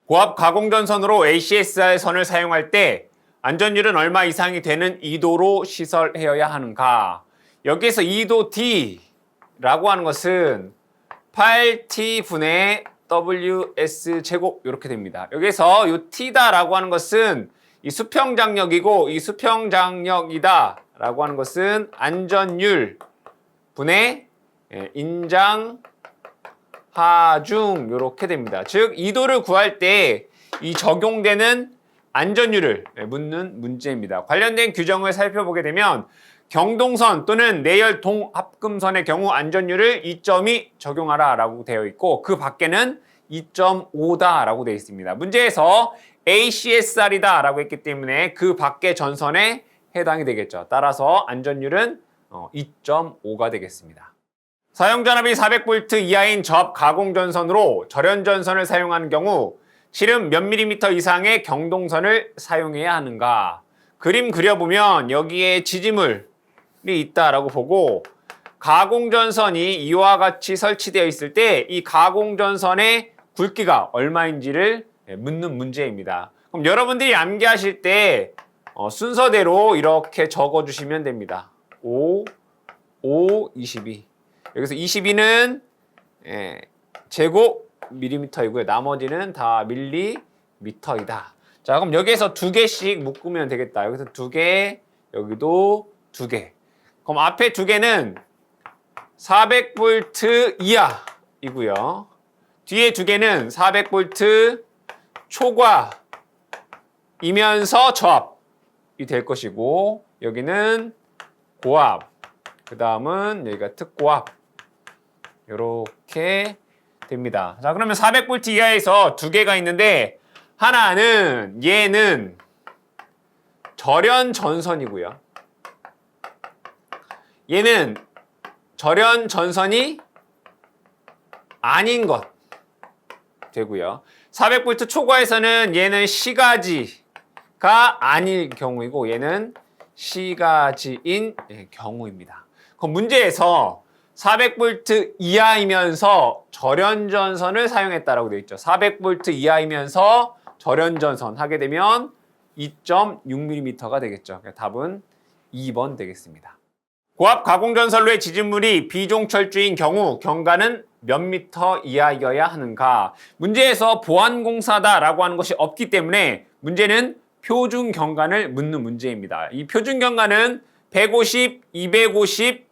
고압 가공전선으로 ACSR 선을 사용할 때 안전율은 얼마 이상이 되는 2도로 시설하여야 하는가? 여기에서 2도 D라고 하는 것은 8T분의 WS 제곱 이렇게 됩니다. 여기서 이 T다라고 하는 것은 이 수평장력이고 이 수평장력이다라고 하는 것은 안전율 분의 인장 하중 이렇게 됩니다. 즉 2도를 구할 때 이 적용되는 안전율을 묻는 문제입니다. 관련된 규정을 살펴보게 되면 경동선 또는 내열 동합금선의 경우 안전율을 2.2 적용하라 라고 되어 있고 그 밖에는 2.5다 라고 되어 있습니다. 문제에서 ACSR이다 라고 했기 때문에 그 밖의 전선에 해당이 되겠죠. 따라서 안전율은 2.5가 되겠습니다. 사용전압이 400V 이하인 저압 가공전선으로 절연전선을 사용하는 경우 실은 몇 밀리미터 이상의 경동선을 사용해야 하는가? 그림 그려보면 여기에 지지물이 있다라고 보고 가공전선이 이와 같이 설치되어 있을 때 이 가공전선의 굵기가 얼마인지를 묻는 문제입니다. 그럼 여러분들이 암기하실 때 순서대로 이렇게 적어주시면 됩니다. 5, 22. 여기서 22는 제곱 밀리미터이고요. 나머지는 다 밀리미터이다. 자, 그럼 여기에서 두 개씩 묶으면 되겠다. 여기서 두 개, 여기도 두 개. 그럼 앞에 두 개는 400V 이하이고요. 뒤에 두 개는 400V 초과이면서 저압이 될 것이고 여기는 고압, 그 다음은 여기가 특고압 이렇게 됩니다. 자, 그러면 400V 이하에서 두 개가 있는데 하나는 얘는 절연전선이고요. 얘는 절연전선이 아닌 것 되고요. 400V 초과에서는 얘는 시가지가 아닐 경우이고 얘는 시가지인 경우입니다. 그럼 문제에서 400V 이하이면서 절연전선을 사용했다라고 되어 있죠. 400V 이하이면서 절연전선 하게 되면 2.6mm가 되겠죠. 답은 2번 되겠습니다. 고압 가공전선로의 지진물이 비종철주인 경우 경과는 몇 미터 이하여야 하는가? 문제에서 보안공사다라고 하는 것이 없기 때문에 문제는 표준 경관을 묻는 문제입니다. 이 표준 경관은 150, 250,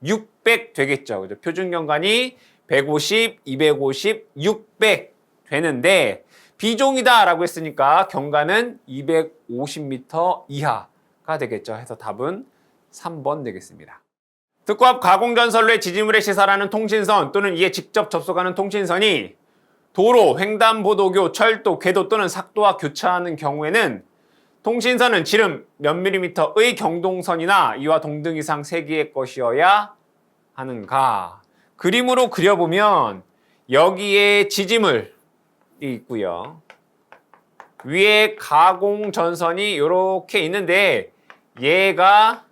600 되겠죠. 그죠? 표준 경관이 150, 250, 600 되는데 비종이다라고 했으니까 경관은 250m 이하가 되겠죠. 해서 답은 3번 되겠습니다. 특고압 가공전선로의 지지물에 시설하는 통신선 또는 이에 직접 접속하는 통신선이 도로, 횡단보도교, 철도, 궤도 또는 삭도와 교차하는 경우에는 통신선은 지름 몇 밀리미터의 경동선이나 이와 동등 이상 세기의 것이어야 하는가? 그림으로 그려보면 여기에 지지물이 있고요. 위에 가공전선이 이렇게 있는데 얘가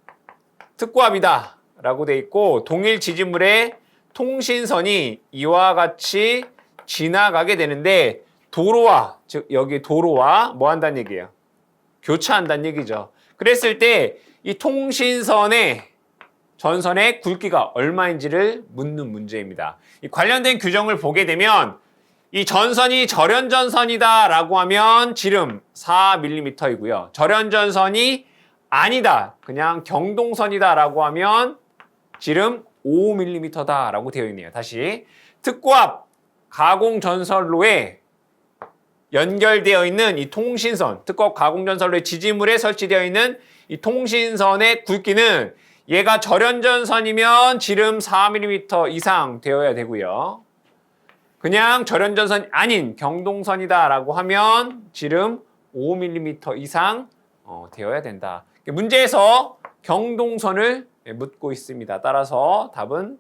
특고압이다 라고 돼 있고 동일 지지물의 통신선이 이와 같이 지나가게 되는데 도로와 즉 여기 도로와 뭐 한다는 얘기예요? 교차한다는 얘기죠. 그랬을 때 이 통신선의 전선의 굵기가 얼마인지를 묻는 문제입니다. 이 관련된 규정을 보게 되면 이 전선이 절연전선이다 라고 하면 지름 4mm이고요. 절연전선이 아니다, 그냥 경동선이다 라고 하면 지름 5mm다 라고 되어 있네요. 다시 특고압 가공전선로에 연결되어 있는 이 통신선, 특고압 가공전선로의 지지물에 설치되어 있는 이 통신선의 굵기는 얘가 절연전선이면 지름 4mm 이상 되어야 되고요. 그냥 절연전선이 아닌 경동선이다 라고 하면 지름 5mm 이상 되어야 된다. 문제에서 경동선을 묻고 있습니다. 따라서 답은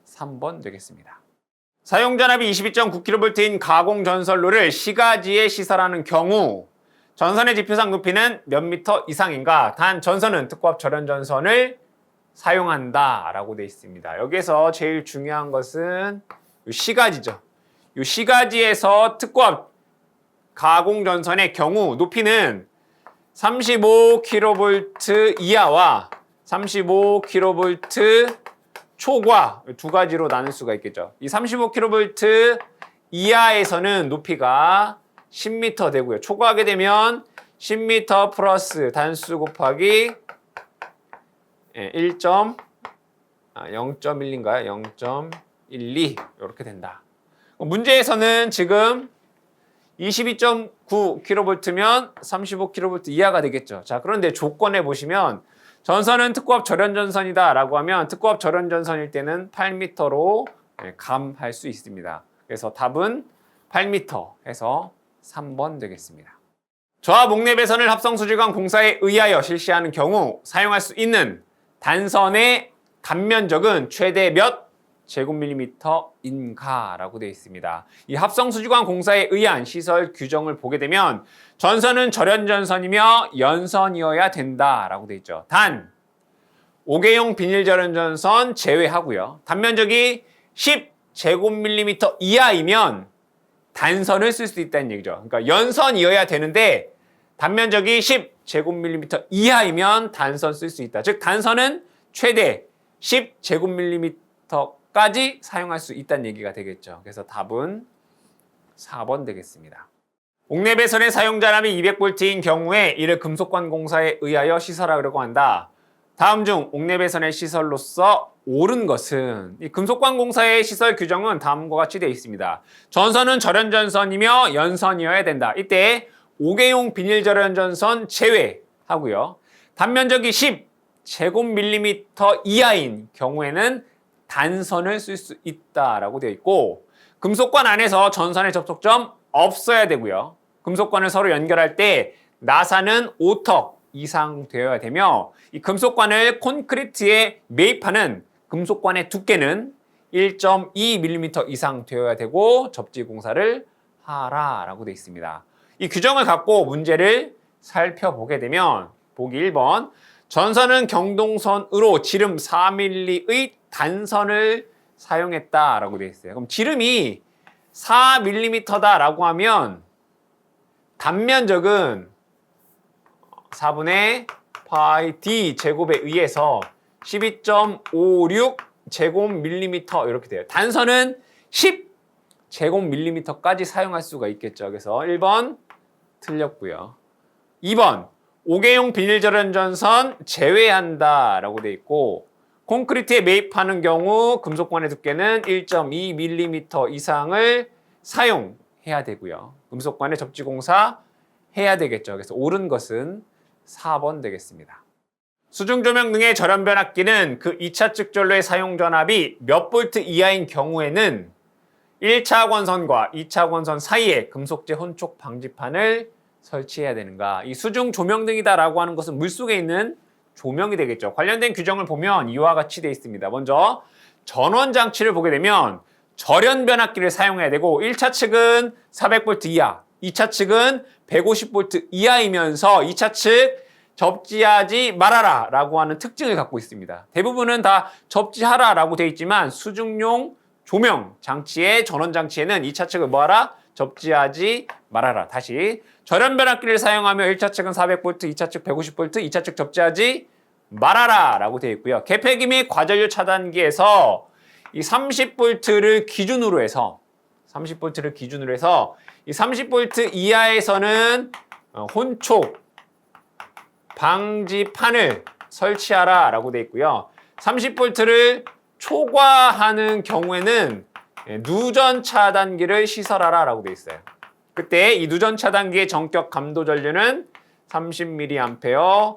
3번 되겠습니다. 사용전압이 22.9kV인 가공전선로를 시가지에 시설하는 경우 전선의 지표상 높이는 몇 미터 이상인가? 단 전선은 특고압 절연전선을 사용한다 라고 되어 있습니다. 여기서 제일 중요한 것은 이 시가지죠. 이 시가지에서 특고압 가공전선의 경우 높이는 35kV 이하와 35kV 초과 두 가지로 나눌 수가 있겠죠. 이 35kV 이하에서는 높이가 10m 되고요. 초과하게 되면 10m 플러스 단수 곱하기 0.1인가요? 0.12 이렇게 된다. 문제에서는 지금 22.9kV면 35kV 이하가 되겠죠. 자, 그런데 조건에 보시면 전선은 특고압 절연전선이다 라고 하면 특고압 절연전선일 때는 8m로 감할 수 있습니다. 그래서 답은 8m 해서 3번 되겠습니다. 저하 목내 배선을 합성수지관 공사에 의하여 실시하는 경우 사용할 수 있는 단선의 단면적은 최대 몇 제곱밀리미터인가라고 되어 있습니다. 이 합성수지관 공사에 의한 시설 규정을 보게 되면 전선은 절연전선이며 연선이어야 된다라고 되어 있죠. 단 5개용 비닐절연전선 제외하고요. 단면적이 10제곱밀리미터 이하이면 단선을 쓸 수 있다는 얘기죠. 그러니까 연선이어야 되는데 단면적이 10제곱밀리미터 이하이면 단선 쓸 수 있다. 즉 단선은 최대 10제곱밀리미터까지 사용할 수 있다는 얘기가 되겠죠. 그래서 답은 4번 되겠습니다. 옥내 배선의 사용 전압이 200V인 경우에 이를 금속관 공사에 의하여 시설하려고 한다. 다음 중 옥내 배선의 시설로서 옳은 것은 이 금속관 공사의 시설 규정은 다음과 같이 되어 있습니다. 전선은 절연전선이며 연선이어야 된다. 이때 5개용 비닐절연전선 제외하고요. 단면적이 10제곱밀리미터 이하인 경우에는 단선을 쓸 수 있다라고 되어 있고 금속관 안에서 전선의 접촉점 없어야 되고요. 금속관을 서로 연결할 때 나사는 5턱 이상 되어야 되며 이 금속관을 콘크리트에 매입하는 금속관의 두께는 1.2mm 이상 되어야 되고 접지 공사를 하라라고 되어 있습니다. 이 규정을 갖고 문제를 살펴보게 되면 보기 1번 전선은 경동선으로 지름 4mm의 단선을 사용했다라고 되어 있어요. 그럼 지름이 4mm다라고 하면 단면적은 4분의 파이 d 제곱에 의해서 12.56 제곱밀리미터 이렇게 돼요. 단선은 10 제곱밀리미터까지 사용할 수가 있겠죠. 그래서 1번 틀렸고요. 2번 5개용 비닐절연전선 제외한다 라고 돼 있고 콘크리트에 매입하는 경우 금속관의 두께는 1.2mm 이상을 사용해야 되고요. 금속관의 접지공사 해야 되겠죠. 그래서 옳은 것은 4번 되겠습니다. 수중조명 등의 절연변압기는 그 2차 측전로의 사용 전압이 몇 볼트 이하인 경우에는 1차 권선과 2차 권선 사이에 금속재 혼촉 방지판을 설치해야 되는가? 이 수중 조명등이다라고 하는 것은 물속에 있는 조명이 되겠죠. 관련된 규정을 보면 이와 같이 되어 있습니다. 먼저 전원 장치를 보게 되면 절연 변압기를 사용해야 되고 1차 측은 400V 이하, 2차 측은 150V 이하이면서 2차 측 접지하지 말아라 라고 하는 특징을 갖고 있습니다. 대부분은 다 접지하라 라고 되어 있지만 수중용 조명 장치의 전원 장치에는 2차 측을 뭐하라? 접지하지 말아라. 다시 절연 변압기를 사용하며 1차 측은 400V, 2차 측 150V, 2차 측 접지하지 말아라 라고 되어 있고요. 개폐기 및 과전류 차단기에서 이 30V를 기준으로 해서 이 30V 이하에서는 혼촉 방지판을 설치하라 라고 되어 있고요. 30V를 초과하는 경우에는 누전 차단기를 시설하라 라고 되어 있어요. 그때 이 누전 차단기의 전격 감도 전류는 30mA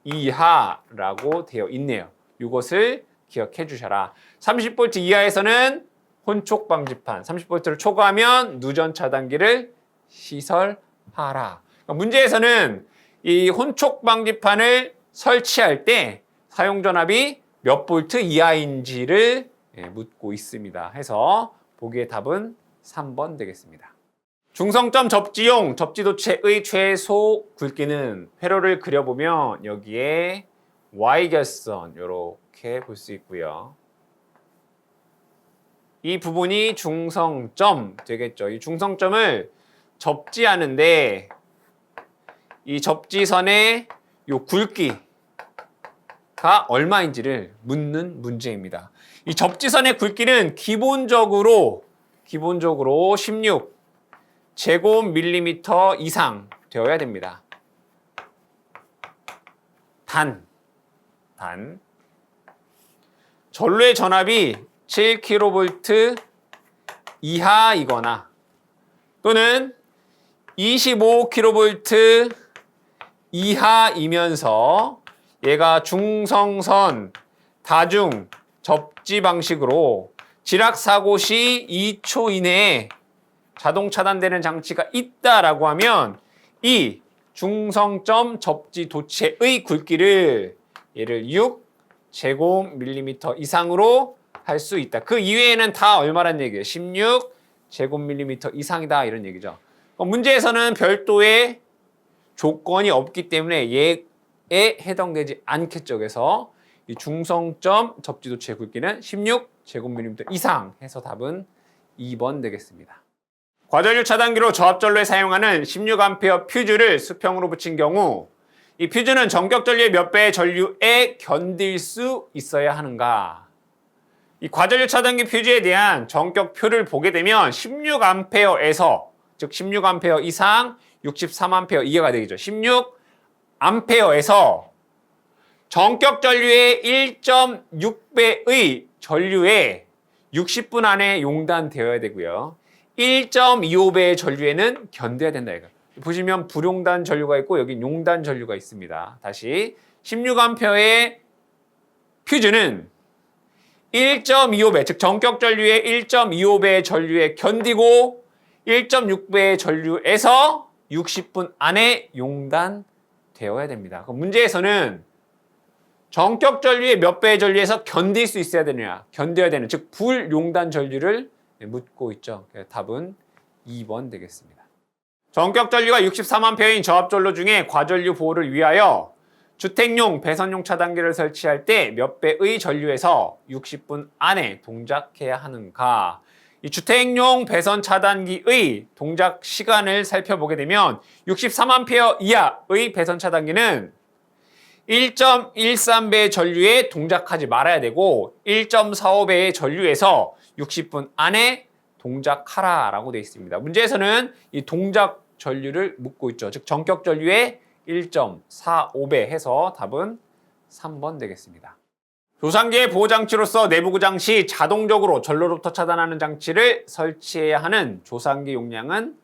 이하라고 되어 있네요. 이것을 기억해 주셔라. 30V 이하에서는 혼촉 방지판, 30V를 초과하면 누전 차단기를 시설하라. 문제에서는 이 혼촉 방지판을 설치할 때 사용 전압이 몇 볼트 이하인지를 묻고 있습니다. 해서 보기의 답은 3번 되겠습니다. 중성점 접지용 접지도체의 최소 굵기는 회로를 그려보면 여기에 Y결선 이렇게 볼 수 있고요. 이 부분이 중성점 되겠죠. 이 중성점을 접지하는데 이 접지선의 요 굵기가 얼마인지를 묻는 문제입니다. 이 접지선의 굵기는 기본적으로 16 제곱밀리미터 이상 되어야 됩니다. 단 전류의 전압이 7kV 이하이거나 또는 25kV 이하이면서 얘가 중성선 다중 접지 방식으로 지락 사고 시 2초 이내에 자동 차단되는 장치가 있다라고 하면 이 중성점 접지 도체의 굵기를 얘를 6 제곱밀리미터 이상으로 할 수 있다. 그 이외에는 다 얼마란 얘기예요? 16 제곱밀리미터 이상이다 이런 얘기죠. 문제에서는 별도의 조건이 없기 때문에 얘에 해당되지 않겠죠. 그래서 이 중성점 접지 도체의 굵기는 16 제곱밀리미터 이상 해서 답은 2번 되겠습니다. 과전류 차단기로 저압전로에 사용하는 16A 퓨즈를 수평으로 붙인 경우 이 퓨즈는 전격 전류의 몇 배의 전류에 견딜 수 있어야 하는가? 이 과전류 차단기 퓨즈에 대한 전격표를 보게 되면 16A에서 즉 16A 이상 63A 이하가 되겠죠. 16A에서 전격 전류의 1.6배의 전류에 60분 안에 용단되어야 되고요. 1.25배의 전류에는 견뎌야 된다. 이거. 보시면 불용단 전류가 있고 여기 용단 전류가 있습니다. 다시 16A의 퓨즈는 1.25배, 즉 전격 전류의 1.25배의 전류에 견디고 1.6배의 전류에서 60분 안에 용단되어야 됩니다. 그럼 문제에서는 전격 전류의 몇 배의 전류에서 견딜 수 있어야 되느냐, 견뎌야 되는, 즉 불용단 전류를 묻고 있죠. 답은 2번 되겠습니다. 전격 전류가 63A인 저압전로 중에 과전류 보호를 위하여 주택용, 배선용 차단기를 설치할 때 몇 배의 전류에서 60분 안에 동작해야 하는가? 이 주택용 배선 차단기의 동작 시간을 살펴보게 되면 63A 이하의 배선 차단기는 1.13배의 전류에 동작하지 말아야 되고 1.45배의 전류에서 60분 안에 동작하라라고 되어 있습니다. 문제에서는 이 동작 전류를 묻고 있죠. 즉 전격 전류의 1.45배 해서 답은 3번 되겠습니다. 조상기의 보호장치로서 내부 고장 시 자동적으로 전로로부터 차단하는 장치를 설치해야 하는 조상기 용량은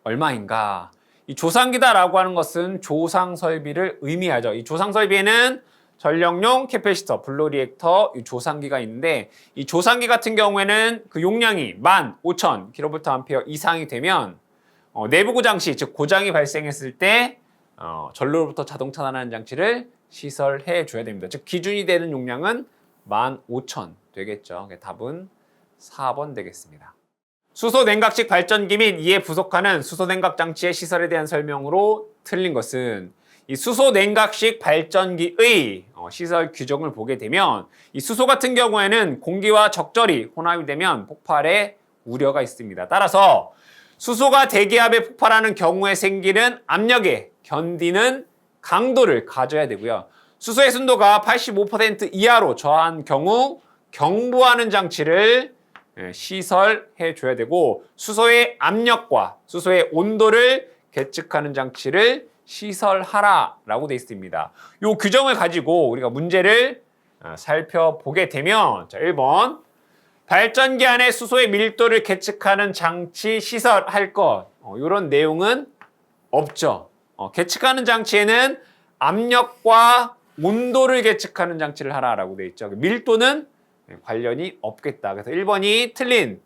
얼마인가? 이 조상기다라고 하는 것은 조상 설비를 의미하죠. 이 조상 설비에는 전력용 캐패시터, 블루 리액터, 이 조상기가 있는데 이 조상기 같은 경우에는 그 용량이 15,000kVA 이상이 되면 내부 고장 시, 즉 고장이 발생했을 때 전로로부터 자동 차단하는 장치를 시설해 줘야 됩니다. 즉 기준이 되는 용량은 15,000 되겠죠. 답은 4번 되겠습니다. 수소 냉각식 발전기 및 이에 부속하는 수소 냉각 장치의 시설에 대한 설명으로 틀린 것은 이 수소 냉각식 발전기의 시설 규정을 보게 되면 이 수소 같은 경우에는 공기와 적절히 혼합이 되면 폭발의 우려가 있습니다. 따라서 수소가 대기압에 폭발하는 경우에 생기는 압력에 견디는 강도를 가져야 되고요. 수소의 순도가 85% 이하로 저하한 경우 경보하는 장치를 시설해 줘야 되고 수소의 압력과 수소의 온도를 계측하는 장치를 시설하라라고 되어 있습니다. 이 규정을 가지고 우리가 문제를 살펴보게 되면 자, 1번 발전기 안에 수소의 밀도를 계측하는 장치 시설할 것 이런 내용은 없죠. 계측하는 장치에는 압력과 온도를 계측하는 장치를 하라라고 되어 있죠. 밀도는 관련이 없겠다. 그래서 1번이 틀린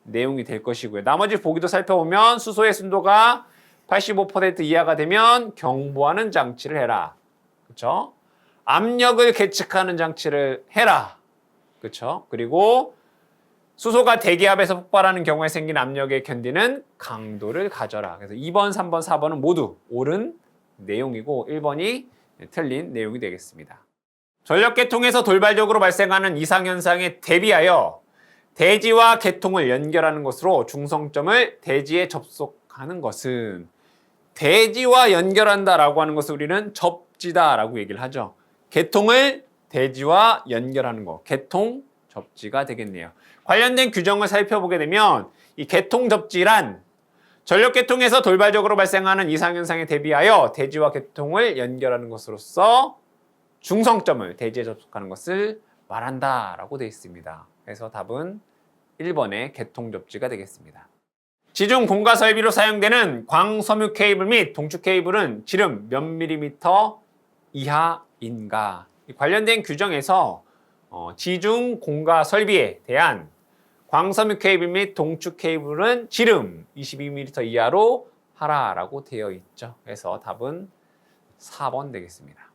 내용이 될 것이고요. 나머지 보기도 살펴보면 수소의 순도가 85% 이하가 되면 경보하는 장치를 해라. 그렇죠? 압력을 계측하는 장치를 해라. 그렇죠? 그리고 수소가 대기압에서 폭발하는 경우에 생긴 압력에 견디는 강도를 가져라. 그래서 2번, 3번, 4번은 모두 옳은 내용이고 1번이 틀린 내용이 되겠습니다. 전력계통에서 돌발적으로 발생하는 이상현상에 대비하여 대지와 계통을 연결하는 것으로 중성점을 대지에 접속 접촉하는 것은 대지와 연결한다라고 하는 것을 우리는 접지다라고 얘기를 하죠. 개통을 대지와 연결하는 거, 개통 접지가 되겠네요. 관련된 규정을 살펴보게 되면 이 개통 접지란 전력 계통에서 돌발적으로 발생하는 이상현상에 대비하여 대지와 개통을 연결하는 것으로서 중성점을 대지에 접촉하는 것을 말한다라고 되어 있습니다. 그래서 답은 1번의 개통 접지가 되겠습니다. 지중 공가 설비로 사용되는 광섬유 케이블 및 동축 케이블은 지름 몇 밀리미터 이하인가? 관련된 규정에서 지중 공가 설비에 대한 광섬유 케이블 및 동축 케이블은 지름 22mm 이하로 하라라고 되어 있죠. 그래서 답은 4번 되겠습니다.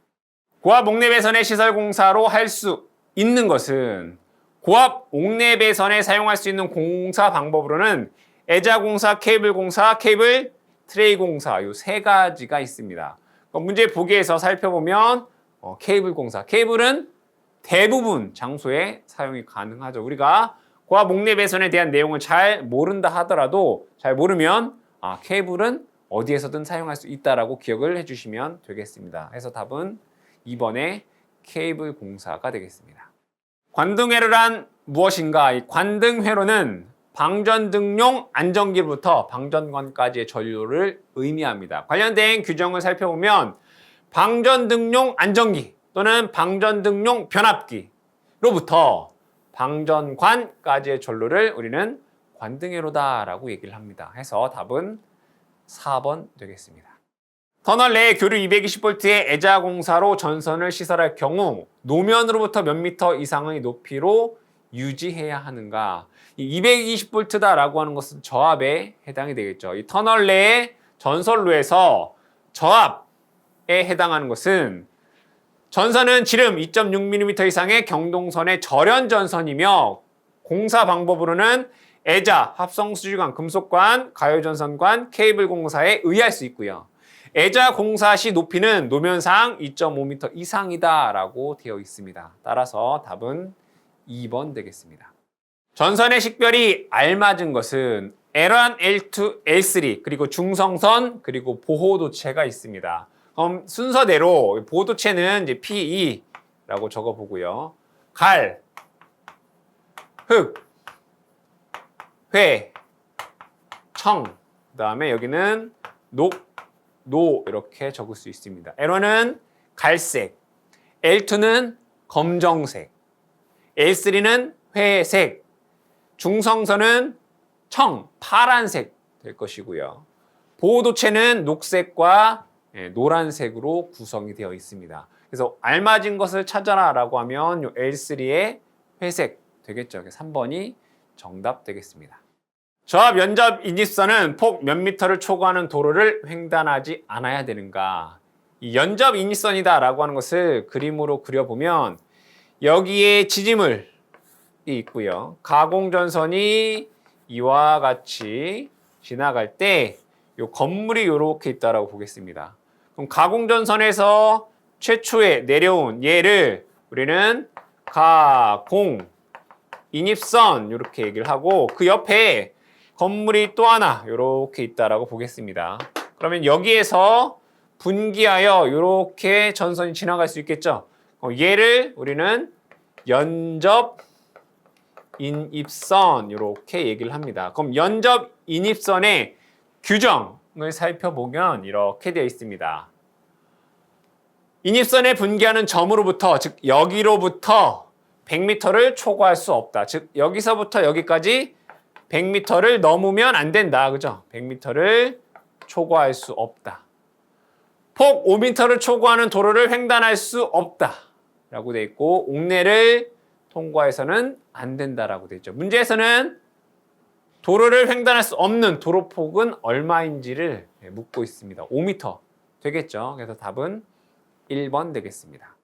고압 옥내 배선의 시설 공사로 할 수 있는 것은 고압 옥내 배선에 사용할 수 있는 공사 방법으로는 애자 공사, 케이블 공사, 케이블 트레이 공사 이 세 가지가 있습니다. 문제 보기에서 살펴보면 케이블 공사, 케이블은 대부분 장소에 사용이 가능하죠. 우리가 고압 옥내 배선에 대한 내용을 잘 모른다 하더라도 잘 모르면 케이블은 어디에서든 사용할 수 있다라고 기억을 해주시면 되겠습니다. 그래서 답은 2번의 케이블 공사가 되겠습니다. 관등회로란 무엇인가? 이 관등회로는 방전등용 안전기로부터 방전관까지의 전류를 의미합니다. 관련된 규정을 살펴보면 방전등용 안전기 또는 방전등용 변압기로부터 방전관까지의 전류를 우리는 관등회로다라고 얘기를 합니다. 해서 답은 4번 되겠습니다. 터널 내에 교류 220V의 애자 공사로 전선을 시설할 경우 노면으로부터 몇 미터 이상의 높이로 유지해야 하는가? 이 220V다라고 하는 것은 저압에 해당이 되겠죠. 이 터널 내의 전선로에서 저압에 해당하는 것은 전선은 지름 2.6mm 이상의 경동선의 절연 전선이며 공사 방법으로는 애자, 합성수지관, 금속관, 가요전선관, 케이블 공사에 의할 수 있고요. 애자 공사 시 높이는 노면상 2.5m 이상이다라고 되어 있습니다. 따라서 답은 2번 되겠습니다. 전선의 식별이 알맞은 것은 L1, L2, L3 그리고 중성선 그리고 보호도체가 있습니다. 그럼 순서대로 보호도체는 이제 PE라고 적어보고요. 갈, 흙, 회, 청, 그 다음에 여기는 녹, 노 이렇게 적을 수 있습니다. L1은 갈색, L2는 검정색, L3는 회색, 중성선은 청, 파란색 될 것이고요. 보호도체는 녹색과 노란색으로 구성이 되어 있습니다. 그래서 알맞은 것을 찾아라 라고 하면 요 L3의 회색 되겠죠. 3번이 정답 되겠습니다. 저압 연접 인입선은 폭 몇 미터를 초과하는 도로를 횡단하지 않아야 되는가? 이 연접 인입선이다 라고 하는 것을 그림으로 그려보면 여기에 지지물이 있고요. 가공전선이 이와 같이 지나갈 때 이 건물이 이렇게 있다라고 보겠습니다. 그럼 가공전선에서 최초에 내려온 얘를 우리는 가공 인입선 이렇게 얘기를 하고 그 옆에 건물이 또 하나 이렇게 있다라고 보겠습니다. 그러면 여기에서 분기하여 이렇게 전선이 지나갈 수 있겠죠. 얘를 우리는 연접 인입선 이렇게 얘기를 합니다. 그럼 연접 인입선의 규정을 살펴보면 이렇게 되어 있습니다. 인입선에 분기하는 점으로부터 즉 여기로부터 100m를 초과할 수 없다. 즉 여기서부터 여기까지 100m를 넘으면 안 된다. 그죠? 100m를 초과할 수 없다. 폭 5m를 초과하는 도로를 횡단할 수 없다. 라고 되어 있고 옥내를 통과해서는 안 된다라고 되어 있죠. 문제에서는 도로를 횡단할 수 없는 도로폭은 얼마인지를 묻고 있습니다. 5m 되겠죠. 그래서 답은 1번 되겠습니다.